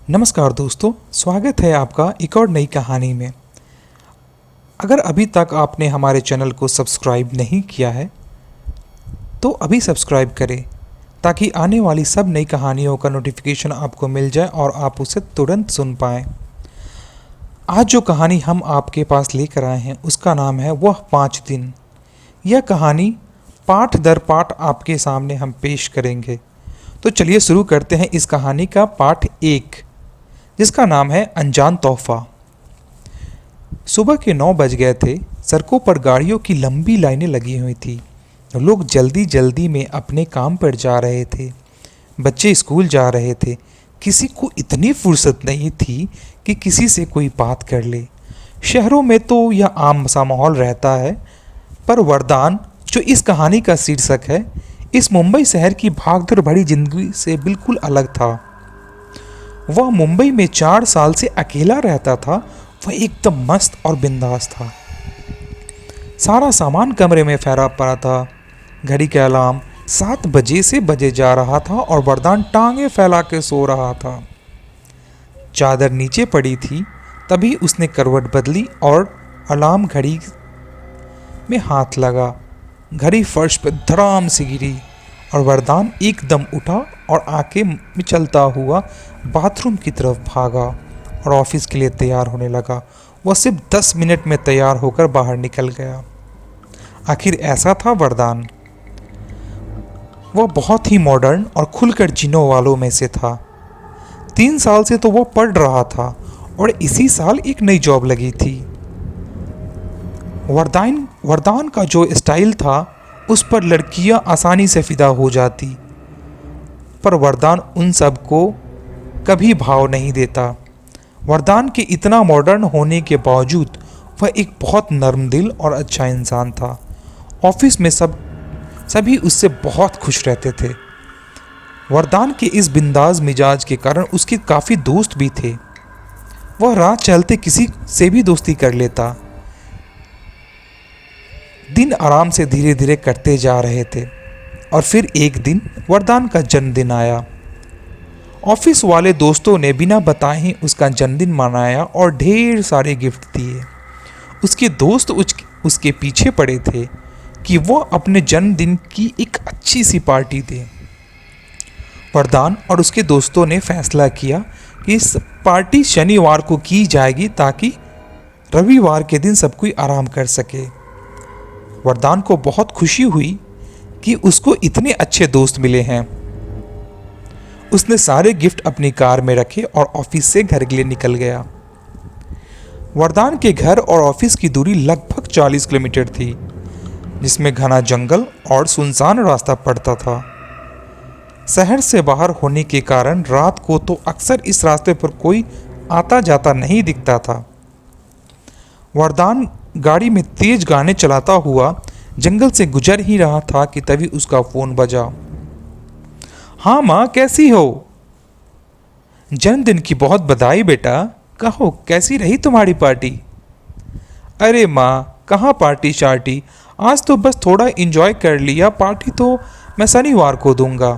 नमस्कार दोस्तों, स्वागत है आपका एक और नई कहानी में। अगर अभी तक आपने हमारे चैनल को सब्सक्राइब नहीं किया है तो अभी सब्सक्राइब करें ताकि आने वाली सब नई कहानियों का नोटिफिकेशन आपको मिल जाए और आप उसे तुरंत सुन पाएँ। आज जो कहानी हम आपके पास लेकर आए हैं उसका नाम है वह 5 दिन। यह कहानी पाठ दर पाठ आपके सामने हम पेश करेंगे। तो चलिए शुरू करते हैं इस कहानी का पाठ 1, जिसका नाम है अनजान तोहफा। सुबह के 9 बज गए थे। सड़कों पर गाड़ियों की लंबी लाइनें लगी हुई थी। लोग जल्दी जल्दी में अपने काम पर जा रहे थे। बच्चे स्कूल जा रहे थे। किसी को इतनी फुर्सत नहीं थी कि किसी से कोई बात कर ले। शहरों में तो यह आम सा माहौल रहता है, पर वरदान, जो इस कहानी का शीर्षक है, इस मुंबई शहर की भागदौड़ भरी जिंदगी से बिल्कुल अलग था। वह मुंबई में 4 साल से अकेला रहता था। वह एकदम मस्त और बिंदास था। सारा सामान कमरे में फैला पड़ा था। घड़ी का अलार्म 7 बजे से बजे जा रहा था और वरदान टांगे फैला के सो रहा था। चादर नीचे पड़ी थी। तभी उसने करवट बदली और अलार्म घड़ी में हाथ लगा। घड़ी फर्श पर धड़ाम से गिरी और वरदान एकदम उठा और आंखें मिचलता हुआ बाथरूम की तरफ भागा और ऑफिस के लिए तैयार होने लगा। वह सिर्फ 10 मिनट में तैयार होकर बाहर निकल गया। आखिर ऐसा था वरदान। वह बहुत ही मॉडर्न और खुलकर जीने वालों में से था। 3 साल से तो वह पढ़ रहा था और इसी साल एक नई जॉब लगी थी। वरदान का जो स्टाइल था उस पर लड़कियां आसानी से फिदा हो जाती, पर वरदान उन सब को कभी भाव नहीं देता। वरदान के इतना मॉडर्न होने के बावजूद वह एक बहुत नर्म दिल और अच्छा इंसान था। ऑफिस में सभी उससे बहुत खुश रहते थे। वरदान के इस बिंदास मिजाज के कारण उसके काफ़ी दोस्त भी थे। वह राह चलते किसी से भी दोस्ती कर लेता। दिन आराम से धीरे धीरे कटते जा रहे थे और फिर एक दिन वरदान का जन्मदिन आया। ऑफिस वाले दोस्तों ने बिना बताए ही उसका जन्मदिन मनाया और ढेर सारे गिफ्ट दिए। उसके दोस्त उसके पीछे पड़े थे कि वो अपने जन्मदिन की एक अच्छी सी पार्टी दे। वरदान और उसके दोस्तों ने फैसला किया कि इस पार्टी शनिवार को की जाएगी ताकि रविवार के दिन सब कोई आराम कर सके। वरदान को बहुत खुशी हुई कि उसको इतने अच्छे दोस्त मिले हैं। उसने सारे गिफ्ट अपनी कार में रखे और ऑफिस से घर के लिए निकल गया। वरदान के घर और ऑफिस की दूरी लगभग 40 किलोमीटर थी, जिसमें घना जंगल और सुनसान रास्ता पड़ता था। शहर से बाहर होने के कारण रात को तो अक्सर इस रास्ते पर कोई आता जाता नहीं दिखता था। वरदान गाड़ी में तेज गाने चलाता हुआ जंगल से गुजर ही रहा था कि तभी उसका फोन बजा। हाँ माँ, कैसी हो? जन्मदिन की बहुत बधाई बेटा। कहो, कैसी रही तुम्हारी पार्टी? अरे माँ, कहाँ पार्टी शार्टी, आज तो बस थोड़ा एंजॉय कर लिया। पार्टी तो मैं शनिवार को दूंगा।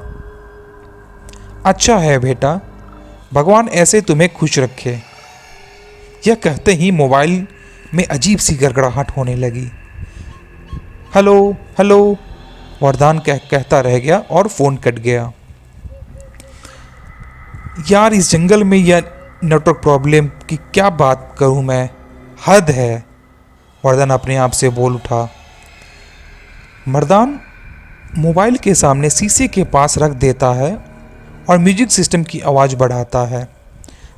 अच्छा है बेटा, भगवान ऐसे तुम्हें खुश रखे। यह कहते ही मोबाइल में अजीब सी गड़गड़ाहट होने लगी। हेलो हेलो, वरदान कहता रह गया और फ़ोन कट गया। यार, इस जंगल में यह नेटवर्क प्रॉब्लम की क्या बात करूं मैं, हद है, वरदान अपने आप से बोल उठा। वरदान मोबाइल के सामने शीशे के पास रख देता है और म्यूजिक सिस्टम की आवाज़ बढ़ाता है।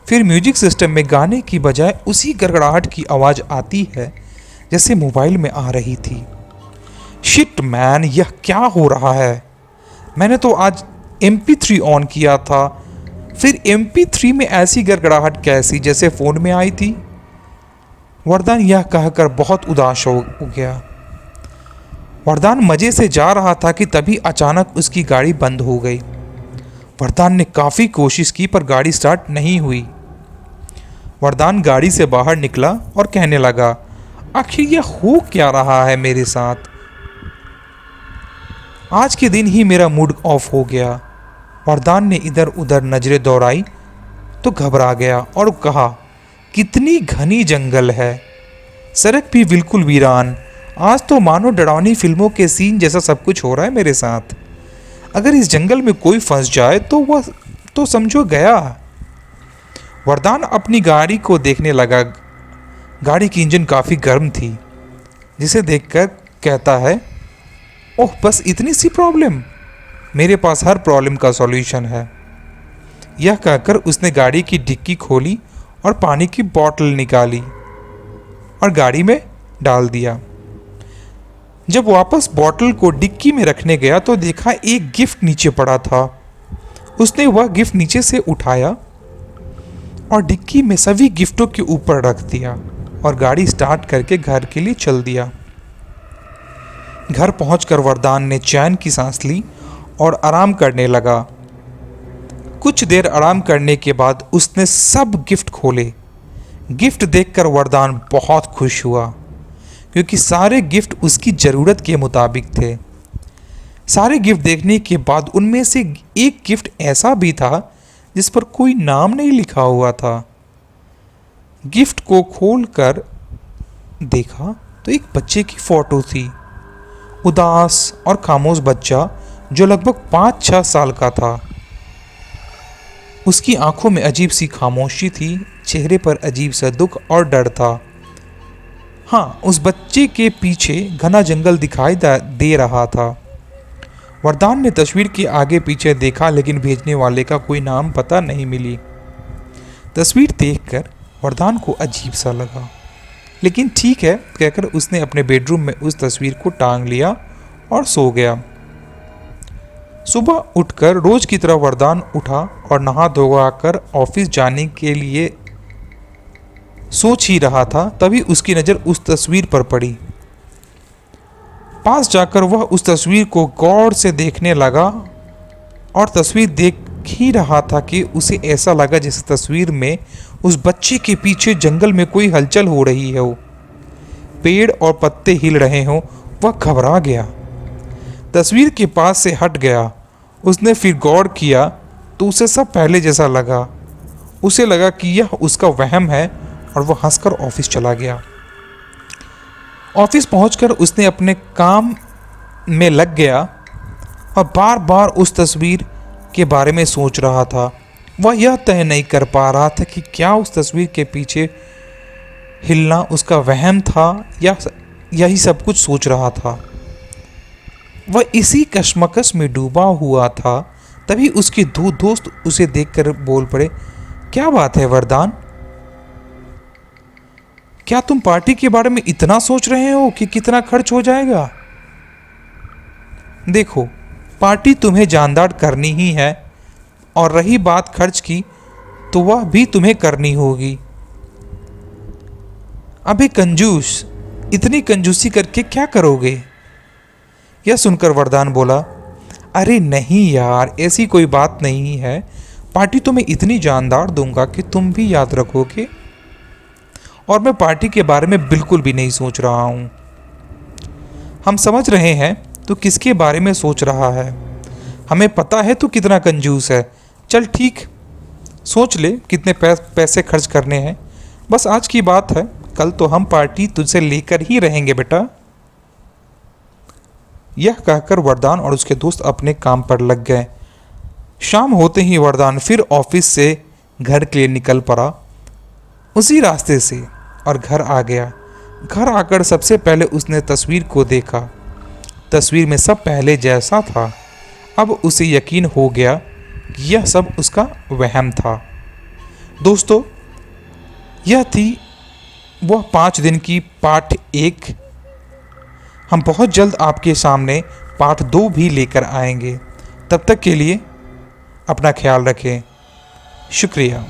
फिर म्यूजिक सिस्टम में गाने की बजाय उसी गड़गड़ाहट की आवाज़ आती है जैसे मोबाइल में आ रही थी। शिट मैन, यह क्या हो रहा है? मैंने तो आज MP3 ऑन किया था, फिर MP3 में ऐसी गड़गड़ाहट कैसी जैसे फ़ोन में आई थी? वरदान यह कहकर बहुत उदास हो गया। वरदान मज़े से जा रहा था कि तभी अचानक उसकी गाड़ी बंद हो गई। वरदान ने काफ़ी कोशिश की पर गाड़ी स्टार्ट नहीं हुई। वरदान गाड़ी से बाहर निकला और कहने लगा, आखिर यह हो क्या रहा है मेरे साथ? आज के दिन ही मेरा मूड ऑफ हो गया। वरदान ने इधर उधर नजरें दौड़ाई तो घबरा गया और कहा, कितनी घनी जंगल है, सड़क भी बिल्कुल वीरान। आज तो मानो डरावनी फिल्मों के सीन जैसा सब कुछ हो रहा है मेरे साथ। अगर इस जंगल में कोई फंस जाए तो वह तो समझो गया। वरदान अपनी गाड़ी को देखने लगा। गाड़ी की इंजन काफ़ी गर्म थी, जिसे देखकर कहता है, ओह बस इतनी सी प्रॉब्लम, मेरे पास हर प्रॉब्लम का सॉल्यूशन है। यह कहकर उसने गाड़ी की डिक्की खोली और पानी की बोतल निकाली और गाड़ी में डाल दिया। जब वापस बोतल को डिक्की में रखने गया तो देखा एक गिफ्ट नीचे पड़ा था। उसने वह गिफ्ट नीचे से उठाया और डिक्की में सभी गिफ्टों के ऊपर रख दिया और गाड़ी स्टार्ट करके घर के लिए चल दिया। घर पहुंचकर वरदान ने चैन की सांस ली और आराम करने लगा। कुछ देर आराम करने के बाद उसने सब गिफ्ट खोले। गिफ्ट देखकर वरदान बहुत खुश हुआ, क्योंकि सारे गिफ्ट उसकी ज़रूरत के मुताबिक थे। सारे गिफ्ट देखने के बाद उनमें से एक गिफ्ट ऐसा भी था जिस पर कोई नाम नहीं लिखा हुआ था। गिफ्ट को खोलकर देखा तो एक बच्चे की फ़ोटो थी, उदास और खामोश बच्चा जो लगभग 5-6 साल का था। उसकी आंखों में अजीब सी खामोशी थी, चेहरे पर अजीब सा दुख और डर था। हाँ, उस बच्चे के पीछे घना जंगल दिखाई दे रहा था। वरदान ने तस्वीर के आगे पीछे देखा, लेकिन भेजने वाले का कोई नाम पता नहीं मिली। तस्वीर देखकर वरदान को अजीब सा लगा, लेकिन ठीक है कहकर उसने अपने बेडरूम में उस तस्वीर को टांग लिया और सो गया। सुबह उठकर रोज की तरह वरदान उठा और नहा धोवा कर ऑफिस जाने के लिए सोच ही रहा था, तभी उसकी नज़र उस तस्वीर पर पड़ी। पास जाकर वह उस तस्वीर को गौर से देखने लगा और तस्वीर देख ही रहा था कि उसे ऐसा लगा जैसे तस्वीर में उस बच्चे के पीछे जंगल में कोई हलचल हो रही हो, पेड़ और पत्ते हिल रहे हों। वह घबरा गया, तस्वीर के पास से हट गया। उसने फिर गौर किया तो उसे सब पहले जैसा लगा। उसे लगा कि यह उसका वहम है और वह हंसकर ऑफिस चला गया। ऑफिस पहुंचकर उसने अपने काम में लग गया और बार बार उस तस्वीर के बारे में सोच रहा था। वह यह तय नहीं कर पा रहा था कि क्या उस तस्वीर के पीछे हिलना उसका वहम था या यही सब कुछ सोच रहा था। वह इसी कश्मकश में डूबा हुआ था, तभी उसके दो दोस्त उसे देखकर बोल पड़े, क्या बात है वरदान, क्या तुम पार्टी के बारे में इतना सोच रहे हो कि कितना खर्च हो जाएगा? देखो, पार्टी तुम्हें जानदार करनी ही है, और रही बात खर्च की तो वह भी तुम्हें करनी होगी। अबे कंजूस, इतनी कंजूसी करके क्या करोगे? यह सुनकर वरदान बोला, अरे नहीं यार, ऐसी कोई बात नहीं है। पार्टी तो मैं इतनी जानदार दूंगा कि तुम भी याद रखोगे, और मैं पार्टी के बारे में बिल्कुल भी नहीं सोच रहा हूँ। हम समझ रहे हैं तो किसके बारे में सोच रहा है, हमें पता है तो कितना कंजूस है। चल ठीक, सोच ले कितने पैसे खर्च करने हैं, बस आज की बात है, कल तो हम पार्टी तुझसे लेकर ही रहेंगे बेटा। यह कहकर वरदान और उसके दोस्त अपने काम पर लग गए। शाम होते ही वरदान फिर ऑफिस से घर के लिए निकल पड़ा, उसी रास्ते से, और घर आ गया। घर आकर सबसे पहले उसने तस्वीर को देखा। तस्वीर में सब पहले जैसा था। अब उसे यकीन हो गया कि यह सब उसका वहम था। दोस्तों, यह थी वह 5 दिन की पार्ट 1। हम बहुत जल्द आपके सामने पार्ट 2 भी लेकर आएंगे। तब तक के लिए अपना ख्याल रखें। शुक्रिया।